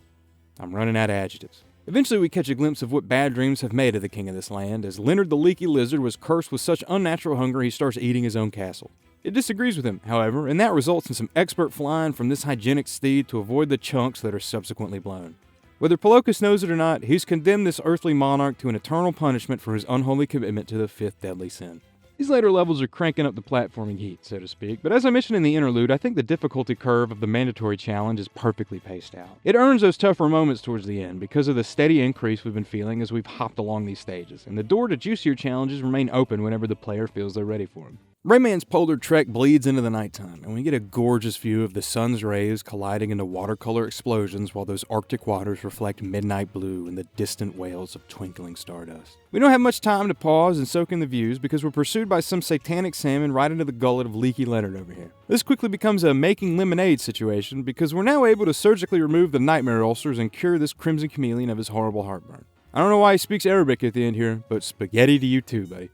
I'm running out of adjectives. Eventually we catch a glimpse of what bad dreams have made of the king of this land, as Leonard the Leaky Lizard was cursed with such unnatural hunger he starts eating his own castle. It disagrees with him, however, and that results in some expert flying from this hygienic steed to avoid the chunks that are subsequently blown. Whether Polokus knows it or not, he's condemned this earthly monarch to an eternal punishment for his unholy commitment to the fifth deadly sin. These later levels are cranking up the platforming heat, so to speak, but as I mentioned in the interlude, I think the difficulty curve of the mandatory challenge is perfectly paced out. It earns those tougher moments towards the end because of the steady increase we've been feeling as we've hopped along these stages, and the door to juicier challenges remain open whenever the player feels they're ready for them. Rayman's polar trek bleeds into the nighttime, and we get a gorgeous view of the sun's rays colliding into watercolor explosions while those Arctic waters reflect midnight blue in the distant wails of twinkling stardust. We don't have much time to pause and soak in the views because we're pursued by some satanic salmon right into the gullet of Leaky Leonard over here. This quickly becomes a making lemonade situation because we're now able to surgically remove the nightmare ulcers and cure this crimson chameleon of his horrible heartburn. I don't know why he speaks Arabic at the end here, but spaghetti to you too, buddy.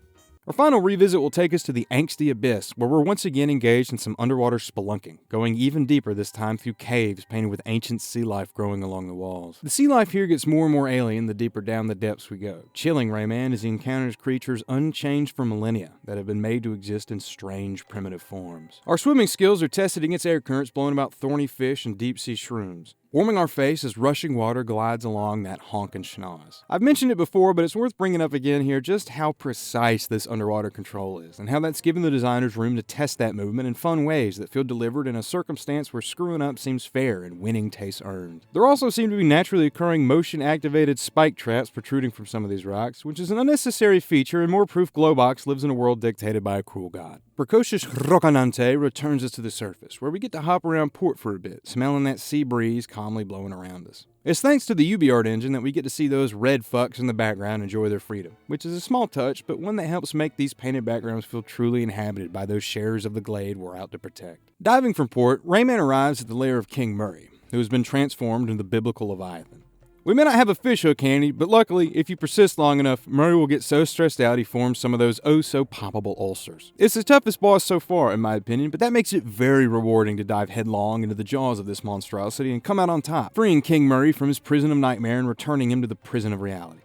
Our final revisit will take us to the angsty abyss, where we're once again engaged in some underwater spelunking, going even deeper this time through caves painted with ancient sea life growing along the walls. The sea life here gets more and more alien the deeper down the depths we go, chilling Rayman as he encounters creatures unchanged for millennia that have been made to exist in strange primitive forms. Our swimming skills are tested against air currents blowing about thorny fish and deep-sea shrooms, warming our face as rushing water glides along that honk and schnoz. I've mentioned it before, but it's worth bringing up again here just how precise this underwater control is, and how that's given the designers room to test that movement in fun ways that feel delivered in a circumstance where screwing up seems fair and winning tastes earned. There also seem to be naturally occurring motion-activated spike traps protruding from some of these rocks, which is an unnecessary feature and more proof Glowbox lives in a world dictated by a cruel god. Precocious Rocinante returns us to the surface, where we get to hop around port for a bit, smelling that sea breeze calmly blowing around us. It's thanks to the UbiArt engine that we get to see those red fucks in the background enjoy their freedom, which is a small touch, but one that helps make these painted backgrounds feel truly inhabited by those sharers of the glade we're out to protect. Diving from port, Rayman arrives at the lair of King Murray, who has been transformed into the biblical Leviathan. We may not have a fish hook handy, but luckily, if you persist long enough, Murray will get so stressed out he forms some of those oh-so-poppable ulcers. It's the toughest boss so far, in my opinion, but that makes it very rewarding to dive headlong into the jaws of this monstrosity and come out on top, freeing King Murray from his prison of nightmare and returning him to the prison of reality.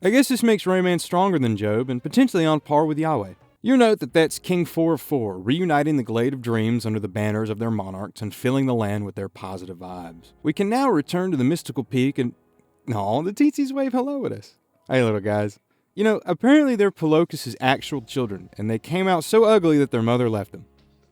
I guess this makes Rayman stronger than Job, and potentially on par with Yahweh. You'll note that that's King 4 of 4, reuniting the Glade of Dreams under the banners of their monarchs and filling the land with their positive vibes. We can now return to the mystical peak and... Aw, the Teetsies wave hello at us. Hey, little guys. You know, apparently they're Polokus' actual children, and they came out so ugly that their mother left them.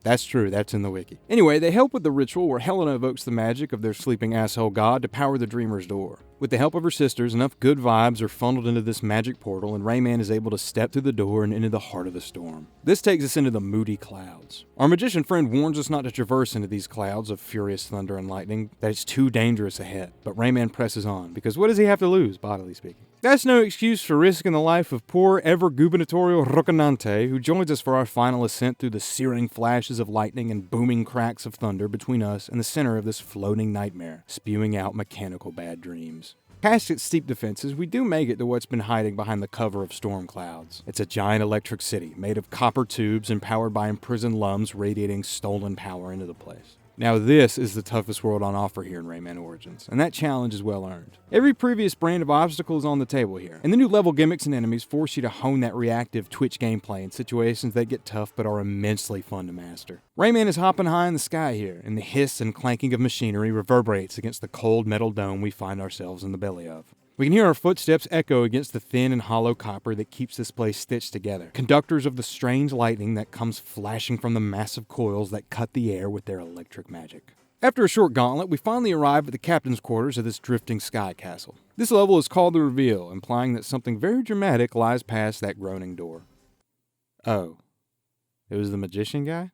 That's true, that's in the wiki. Anyway, they help with the ritual where Helena evokes the magic of their sleeping asshole god to power the Dreamer's door. With the help of her sisters, enough good vibes are funneled into this magic portal, and Rayman is able to step through the door and into the heart of the storm. This takes us into the moody clouds. Our magician friend warns us not to traverse into these clouds of furious thunder and lightning, that it's too dangerous ahead, but Rayman presses on, because what does he have to lose, bodily speaking? That's no excuse for risking the life of poor, ever-gubernatorial Rocinante, who joins us for our final ascent through the searing flashes of lightning and booming cracks of thunder between us and the center of this floating nightmare, spewing out mechanical bad dreams. Past its steep defenses, we do make it to what's been hiding behind the cover of storm clouds. It's a giant electric city, made of copper tubes and powered by imprisoned lums radiating stolen power into the place. Now this is the toughest world on offer here in Rayman Origins, and that challenge is well earned. Every previous brand of obstacle is on the table here, and the new level gimmicks and enemies force you to hone that reactive twitch gameplay in situations that get tough but are immensely fun to master. Rayman is hopping high in the sky here, and the hiss and clanking of machinery reverberates against the cold metal dome we find ourselves in the belly of. We can hear our footsteps echo against the thin and hollow copper that keeps this place stitched together, conductors of the strange lightning that comes flashing from the massive coils that cut the air with their electric magic. After a short gauntlet, we finally arrive at the captain's quarters of this drifting sky castle. This level is called the Reveal, implying that something very dramatic lies past that groaning door. Oh, it was the magician guy?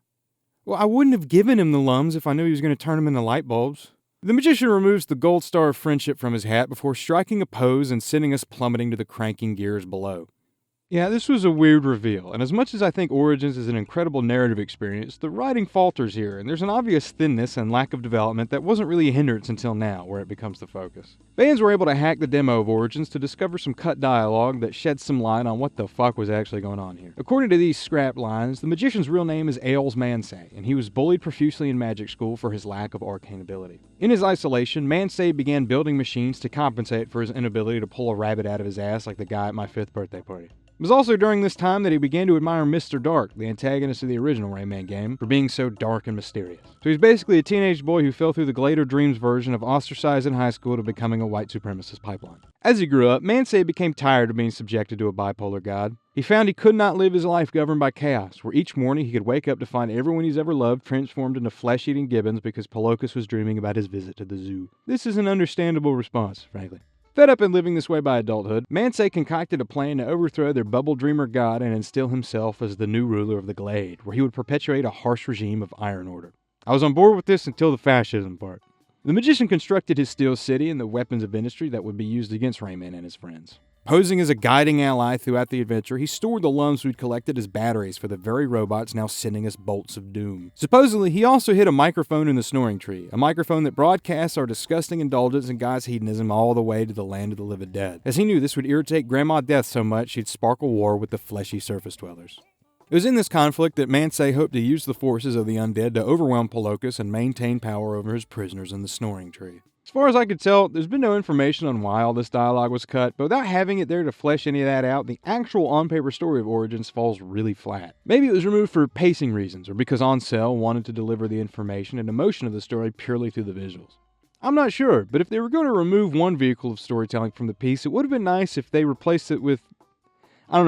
Well, I wouldn't have given him the lums if I knew he was going to turn them into light bulbs. The magician removes the gold star of friendship from his hat before striking a pose and sending us plummeting to the cranking gears below. Yeah, this was a weird reveal, and as much as I think Origins is an incredible narrative experience, the writing falters here, and there's an obvious thinness and lack of development that wasn't really a hindrance until now, where it becomes the focus. Fans were able to hack the demo of Origins to discover some cut dialogue that sheds some light on what the fuck was actually going on here. According to these scrap lines, the magician's real name is Ails Mansay, and he was bullied profusely in magic school for his lack of arcane ability. In his isolation, Mansay began building machines to compensate for his inability to pull a rabbit out of his ass like the guy at my 5th birthday party. It was also during this time that he began to admire Mr. Dark, the antagonist of the original Rayman game, for being so dark and mysterious. So he's basically a teenage boy who fell through the Glade of Dreams version of ostracized in high school to becoming a white supremacist pipeline. As he grew up, Mansay became tired of being subjected to a bipolar god. He found he could not live his life governed by chaos, where each morning he could wake up to find everyone he's ever loved transformed into flesh-eating gibbons because Polokus was dreaming about his visit to the zoo. This is an understandable response, frankly. Fed up and living this way by adulthood, Mansay concocted a plan to overthrow their bubble dreamer god and instill himself as the new ruler of the Glade, where he would perpetuate a harsh regime of iron order. I was on board with this until the fascism part. The magician constructed his steel city and the weapons of industry that would be used against Rayman and his friends. Posing as a guiding ally throughout the adventure, he stored the lums we'd collected as batteries for the very robots now sending us bolts of doom. Supposedly, he also hid a microphone in the snoring tree, a microphone that broadcasts our disgusting indulgence in God's hedonism all the way to the land of the living dead, as he knew this would irritate Grandma Death so much she'd spark a war with the fleshy surface dwellers. It was in this conflict that Mansay hoped to use the forces of the undead to overwhelm Polokus and maintain power over his prisoners in the snoring tree. As far as I could tell, there's been no information on why all this dialogue was cut, but without having it there to flesh any of that out, the actual on-paper story of Origins falls really flat. Maybe it was removed for pacing reasons, or because Ansel wanted to deliver the information and emotion of the story purely through the visuals. I'm not sure, but if they were going to remove one vehicle of storytelling from the piece, it would have been nice if they replaced it with,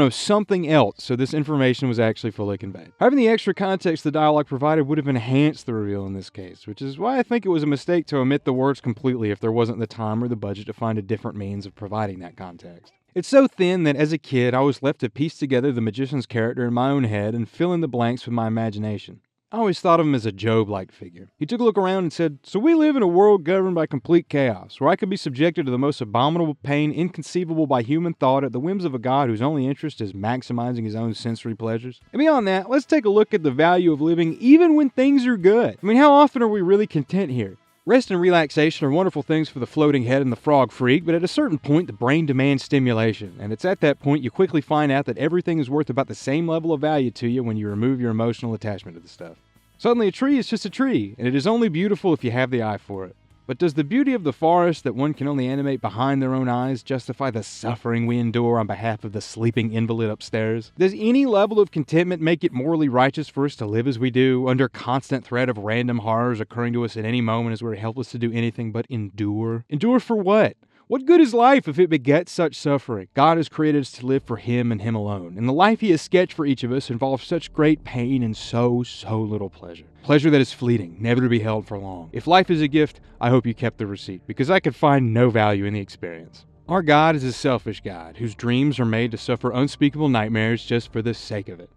something else, so this information was actually fully conveyed. Having the extra context the dialogue provided would have enhanced the reveal in this case, which is why I think it was a mistake to omit the words completely if there wasn't the time or the budget to find a different means of providing that context. It's so thin that as a kid, I was left to piece together the magician's character in my own head and fill in the blanks with my imagination. I always thought of him as a Job-like figure. He took a look around and said, "So we live in a world governed by complete chaos, where I could be subjected to the most abominable pain inconceivable by human thought at the whims of a god whose only interest is maximizing his own sensory pleasures." And beyond that, let's take a look at the value of living even when things are good. I mean, how often are we really content here? Rest and relaxation are wonderful things for the floating head and the frog freak, but at a certain point the brain demands stimulation, and it's at that point you quickly find out that everything is worth about the same level of value to you when you remove your emotional attachment to the stuff. Suddenly a tree is just a tree, and it is only beautiful if you have the eye for it. But does the beauty of the forest that one can only animate behind their own eyes justify the suffering we endure on behalf of the sleeping invalid upstairs? Does any level of contentment make it morally righteous for us to live as we do, under constant threat of random horrors occurring to us at any moment as we're helpless to do anything but endure? Endure for what? What good is life if it begets such suffering? God has created us to live for Him and Him alone, and the life He has sketched for each of us involves such great pain and so little pleasure. Pleasure that is fleeting, never to be held for long. If life is a gift, I hope you kept the receipt, because I could find no value in the experience. Our God is a selfish God, whose dreams are made to suffer unspeakable nightmares just for the sake of it.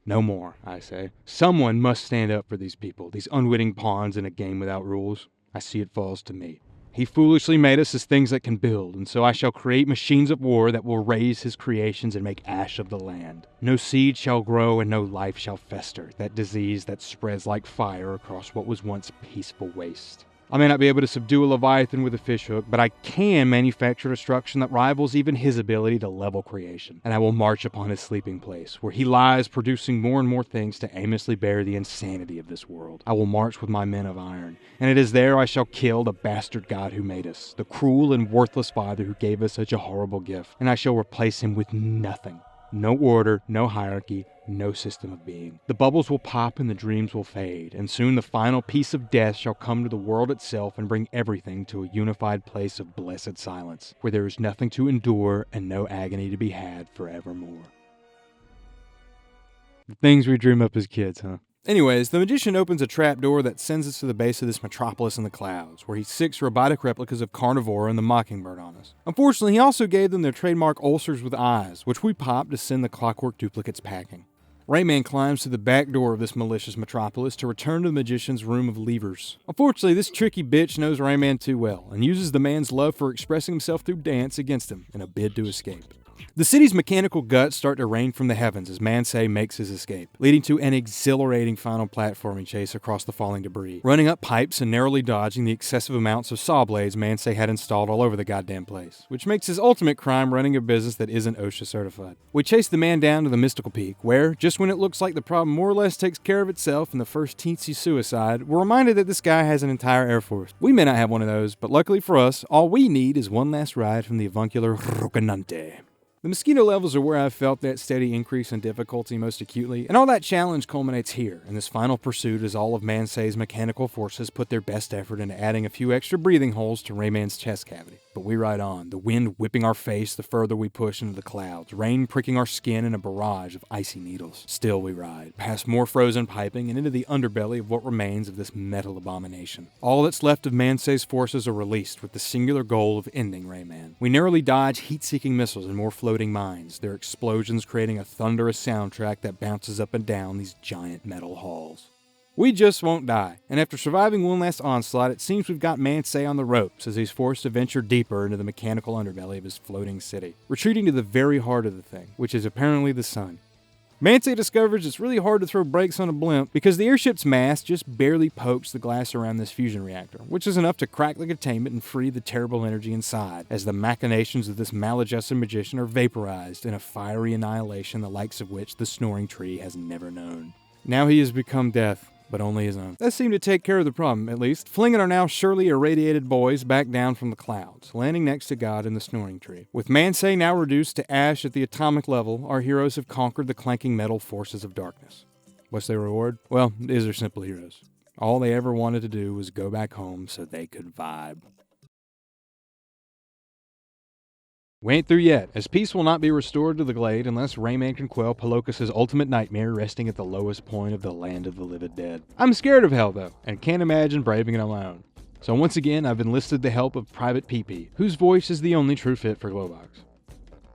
No more, I say. Someone must stand up for these people, these unwitting pawns in a game without rules. I see it falls to me. He foolishly made us as things that can build, and so I shall create machines of war that will raise His creations and make ash of the land. No seed shall grow and no life shall fester, that disease that spreads like fire across what was once peaceful waste. I may not be able to subdue a leviathan with a fishhook, but I can manufacture destruction that rivals even his ability to level creation. And I will march upon his sleeping place, where he lies producing more and more things to aimlessly bear the insanity of this world. I will march with my men of iron, and it is there I shall kill the bastard God who made us, the cruel and worthless father who gave us such a horrible gift, and I shall replace him with nothing. No order, no hierarchy, no system of being. The bubbles will pop and the dreams will fade, and soon the final piece of death shall come to the world itself and bring everything to a unified place of blessed silence, where there is nothing to endure and no agony to be had forevermore. The things we dream up as kids, huh? Anyways, the magician opens a trapdoor that sends us to the base of this metropolis in the clouds, where he sicks robotic replicas of Carnivora and the Mockingbird on us. Unfortunately, he also gave them their trademark ulcers with eyes, which we popped to send the clockwork duplicates packing. Rayman climbs to the back door of this malicious metropolis to return to the magician's room of levers. Unfortunately, this tricky bitch knows Rayman too well, and uses the man's love for expressing himself through dance against him in a bid to escape. The city's mechanical guts start to rain from the heavens as Mansei makes his escape, leading to an exhilarating final platforming chase across the falling debris, running up pipes and narrowly dodging the excessive amounts of saw blades Mansei had installed all over the goddamn place, which makes his ultimate crime running a business that isn't OSHA certified. We chase the man down to the mystical peak, where, just when it looks like the problem more or less takes care of itself in the first teensy suicide, we're reminded that this guy has an entire air force. We may not have one of those, but luckily for us, all we need is one last ride from the avuncular Rocinante. The mosquito levels are where I've felt that steady increase in difficulty most acutely, and all that challenge culminates here, in this final pursuit as all of Mansei's mechanical forces put their best effort into adding a few extra breathing holes to Rayman's chest cavity. But we ride on, the wind whipping our face the further we push into the clouds, rain pricking our skin in a barrage of icy needles. Still we ride, past more frozen piping and into the underbelly of what remains of this metal abomination. All that's left of Mansei's forces are released with the singular goal of ending Rayman. We narrowly dodge heat-seeking missiles and more floating mines, their explosions creating a thunderous soundtrack that bounces up and down these giant metal halls. We just won't die, and after surviving one last onslaught, it seems we've got Mansei on the ropes as he's forced to venture deeper into the mechanical underbelly of his floating city, retreating to the very heart of the thing, which is apparently the sun. Mansei discovers it's really hard to throw brakes on a blimp because the airship's mass just barely pokes the glass around this fusion reactor, which is enough to crack the containment and free the terrible energy inside, as the machinations of this maladjusted magician are vaporized in a fiery annihilation the likes of which the snoring tree has never known. Now he has become death, but only his own. That seemed to take care of the problem, at least, flinging our now surely irradiated boys back down from the clouds, landing next to God in the snoring tree. With Mansei now reduced to ash at the atomic level, our heroes have conquered the clanking metal forces of darkness. What's their reward? Well, these are simple heroes. All they ever wanted to do was go back home so they could vibe. We ain't through yet, as peace will not be restored to the Glade unless Rayman can quell Palokus's ultimate nightmare resting at the lowest point of the land of the living dead. I'm scared of hell, though, and can't imagine braving it alone. So once again, I've enlisted the help of Private PP, whose voice is the only true fit for Globox.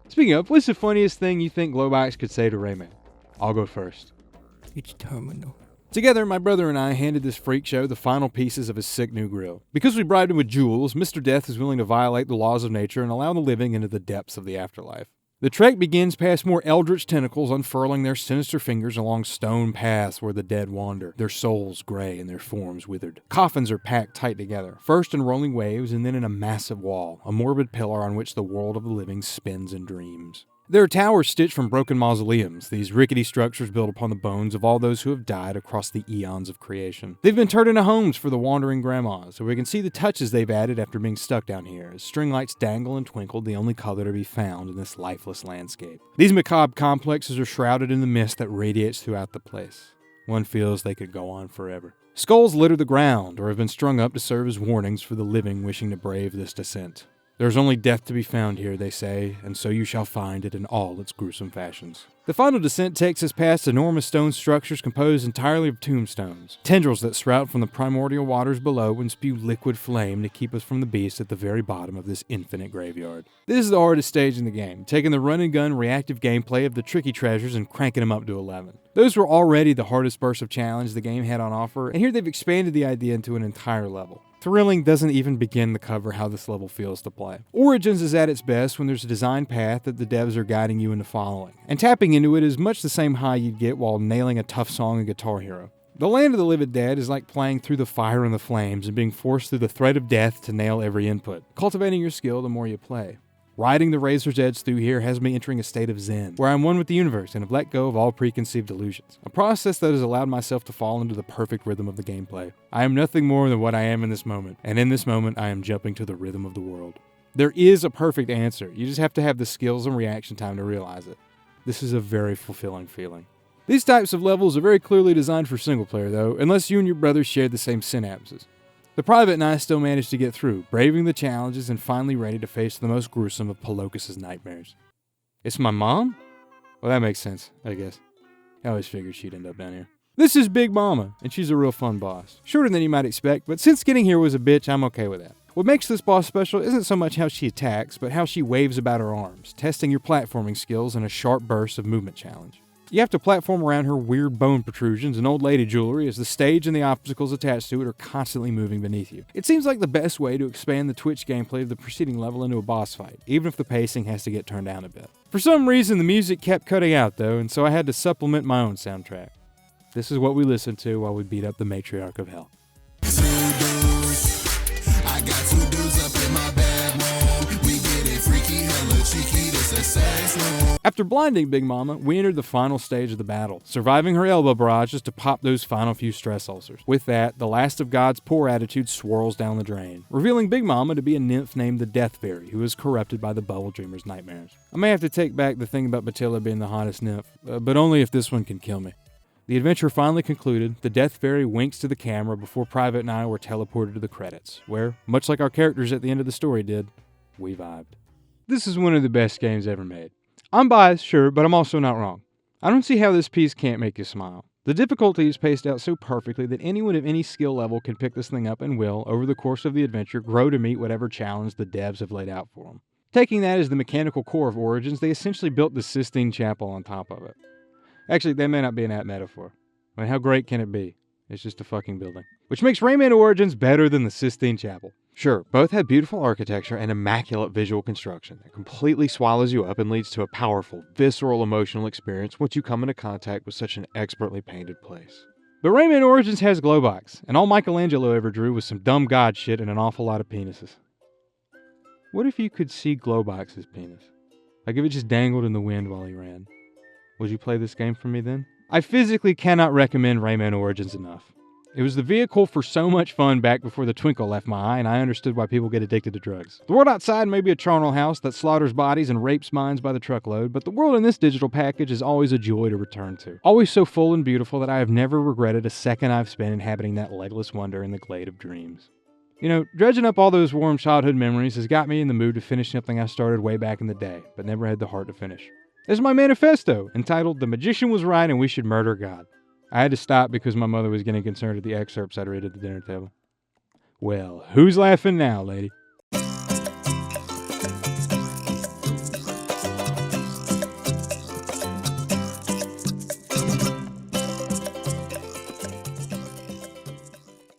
Speaking of, what's the funniest thing you think Globox could say to Rayman? I'll go first. It's terminal. Together, my brother and I handed this freak show the final pieces of his sick new grill. Because we bribed him with jewels, Mr. Death is willing to violate the laws of nature and allow the living into the depths of the afterlife. The trek begins past more eldritch tentacles unfurling their sinister fingers along stone paths where the dead wander, their souls gray and their forms withered. Coffins are packed tight together, first in rolling waves and then in a massive wall, a morbid pillar on which the world of the living spins and dreams. There are towers stitched from broken mausoleums, these rickety structures built upon the bones of all those who have died across the eons of creation. They've been turned into homes for the wandering grandmas, so we can see the touches they've added after being stuck down here, as string lights dangle and twinkle, the only color to be found in this lifeless landscape. These macabre complexes are shrouded in the mist that radiates throughout the place. One feels they could go on forever. Skulls litter the ground, or have been strung up to serve as warnings for the living wishing to brave this descent. There is only death to be found here, they say, and so you shall find it in all its gruesome fashions. The final descent takes us past enormous stone structures composed entirely of tombstones, tendrils that sprout from the primordial waters below and spew liquid flame to keep us from the beast at the very bottom of this infinite graveyard. This is the hardest stage in the game, taking the run-and-gun reactive gameplay of the tricky treasures and cranking them up to 11. Those were already the hardest bursts of challenge the game had on offer, and here they've expanded the idea into an entire level. Thrilling doesn't even begin to cover how this level feels to play. Origins is at its best when there's a design path that the devs are guiding you into following, and tapping into it is much the same high you'd get while nailing a tough song in Guitar Hero. The Land of the Living Dead is like playing through the fire and the flames and being forced through the threat of death to nail every input, cultivating your skill the more you play. Riding the razor's edge through here has me entering a state of zen, where I'm one with the universe and have let go of all preconceived illusions. A process that has allowed myself to fall into the perfect rhythm of the gameplay. I am nothing more than what I am in this moment, and in this moment I am jumping to the rhythm of the world. There is a perfect answer, you just have to have the skills and reaction time to realize it. This is a very fulfilling feeling. These types of levels are very clearly designed for single player though, unless you and your brother share the same synapses. The Private and I still managed to get through, braving the challenges and finally ready to face the most gruesome of Palokus's nightmares. It's my mom? Well, that makes sense, I guess. I always figured she'd end up down here. This is Big Mama, and she's a real fun boss. Shorter than you might expect, but since getting here was a bitch, I'm okay with that. What makes this boss special isn't so much how she attacks, but how she waves about her arms, testing your platforming skills in a sharp burst of movement challenge. You have to platform around her weird bone protrusions and old lady jewelry as the stage and the obstacles attached to it are constantly moving beneath you. It seems like the best way to expand the Twitch gameplay of the preceding level into a boss fight, even if the pacing has to get turned down a bit. For some reason, the music kept cutting out though, and so I had to supplement my own soundtrack. This is what we listened to while we beat up the matriarch of hell. After blinding Big Mama, we entered the final stage of the battle, surviving her elbow barrages to pop those final few stress ulcers. With that, the last of God's poor attitude swirls down the drain, revealing Big Mama to be a nymph named the Death Fairy, who is corrupted by the Bubble Dreamer's nightmares. I may have to take back the thing about Batilla being the hottest nymph, but only if this one can kill me. The adventure finally concluded, the Death Fairy winks to the camera before Private and I were teleported to the credits, where, much like our characters at the end of the story did, we vibed. This is one of the best games ever made. I'm biased, sure, but I'm also not wrong. I don't see how this piece can't make you smile. The difficulty is paced out so perfectly that anyone of any skill level can pick this thing up and will, over the course of the adventure, grow to meet whatever challenge the devs have laid out for them. Taking that as the mechanical core of Origins, they essentially built the Sistine Chapel on top of it. Actually, that may not be an apt metaphor. I mean, how great can it be? It's just a fucking building. Which makes Rayman Origins better than the Sistine Chapel. Sure, both have beautiful architecture and immaculate visual construction that completely swallows you up and leads to a powerful, visceral emotional experience once you come into contact with such an expertly painted place. But Rayman Origins has glowbox, and all Michelangelo ever drew was some dumb god shit and an awful lot of penises. What if you could see Glowbox's penis? Like if it just dangled in the wind while he ran. Would you play this game for me then? I physically cannot recommend Rayman Origins enough. It was the vehicle for so much fun back before the twinkle left my eye and I understood why people get addicted to drugs. The world outside may be a charnel house that slaughters bodies and rapes minds by the truckload, but the world in this digital package is always a joy to return to. Always so full and beautiful that I have never regretted a second I've spent inhabiting that legless wonder in the Glade of Dreams. You know, dredging up all those warm childhood memories has got me in the mood to finish something I started way back in the day, but never had the heart to finish. This is my manifesto, entitled The Magician Was Right and We Should Murder God. I had to stop because my mother was getting concerned at the excerpts I'd read at the dinner table. Well, who's laughing now, lady?